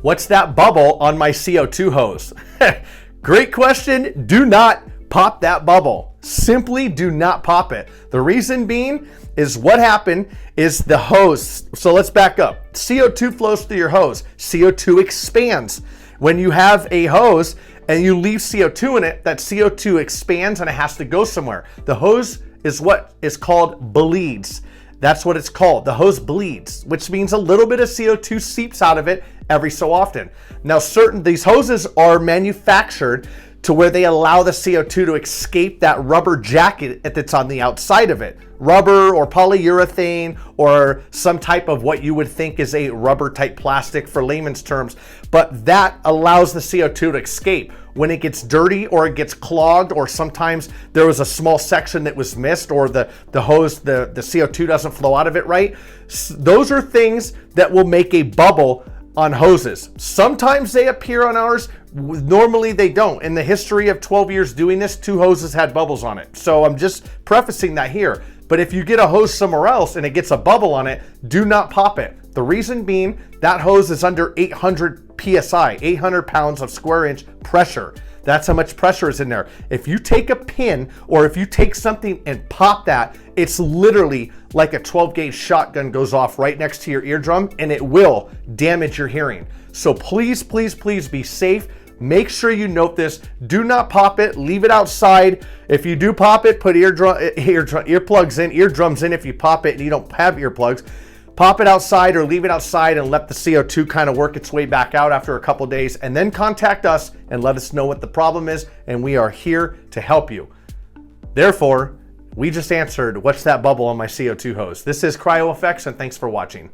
What's that bubble on my CO2 hose? Great question. Do not pop that bubble. Simply do not pop it. The reason being is what happened is the hose. So let's back up. CO2 flows through your hose. CO2 expands. When you have a hose and you leave CO2 in it, that CO2 expands and it has to go somewhere. The hose is what is called bleeds. That's what it's called. The hose bleeds, which means a little bit of CO2 seeps out of it every so often. Now, these hoses are manufactured to where they allow the CO2 to escape that rubber jacket that's on the outside of it. Rubber or polyurethane or some type of what you would think is a rubber type plastic for layman's terms, but that allows the CO2 to escape. When it gets dirty or it gets clogged, or sometimes there was a small section that was missed, or the hose, the CO2 doesn't flow out of it right, those are things that will make a bubble on hoses. Sometimes they appear on ours. Normally they don't. In the history of 12 years doing this, 2 hoses had bubbles on it. So I'm just prefacing that here. But if you get a hose somewhere else and it gets a bubble on it, do not pop it. The reason being, that hose is under 800 PSI, 800 pounds of square inch pressure. That's how much pressure is in there. If you take a pin or if you take something and pop that, it's literally like a 12 gauge shotgun goes off right next to your eardrum, and it will damage your hearing. So please, please, please be safe. Make sure you note this. Do not pop it. Leave it outside. If you do pop it, put earplugs in, eardrums in if you pop it and you don't have earplugs. Pop it outside or leave it outside and let the CO2 kind of work its way back out after a couple days, and then contact us and let us know what the problem is, and we are here to help you. Therefore, we just answered, what's that bubble on my CO2 hose? This is CryoFX, and thanks for watching.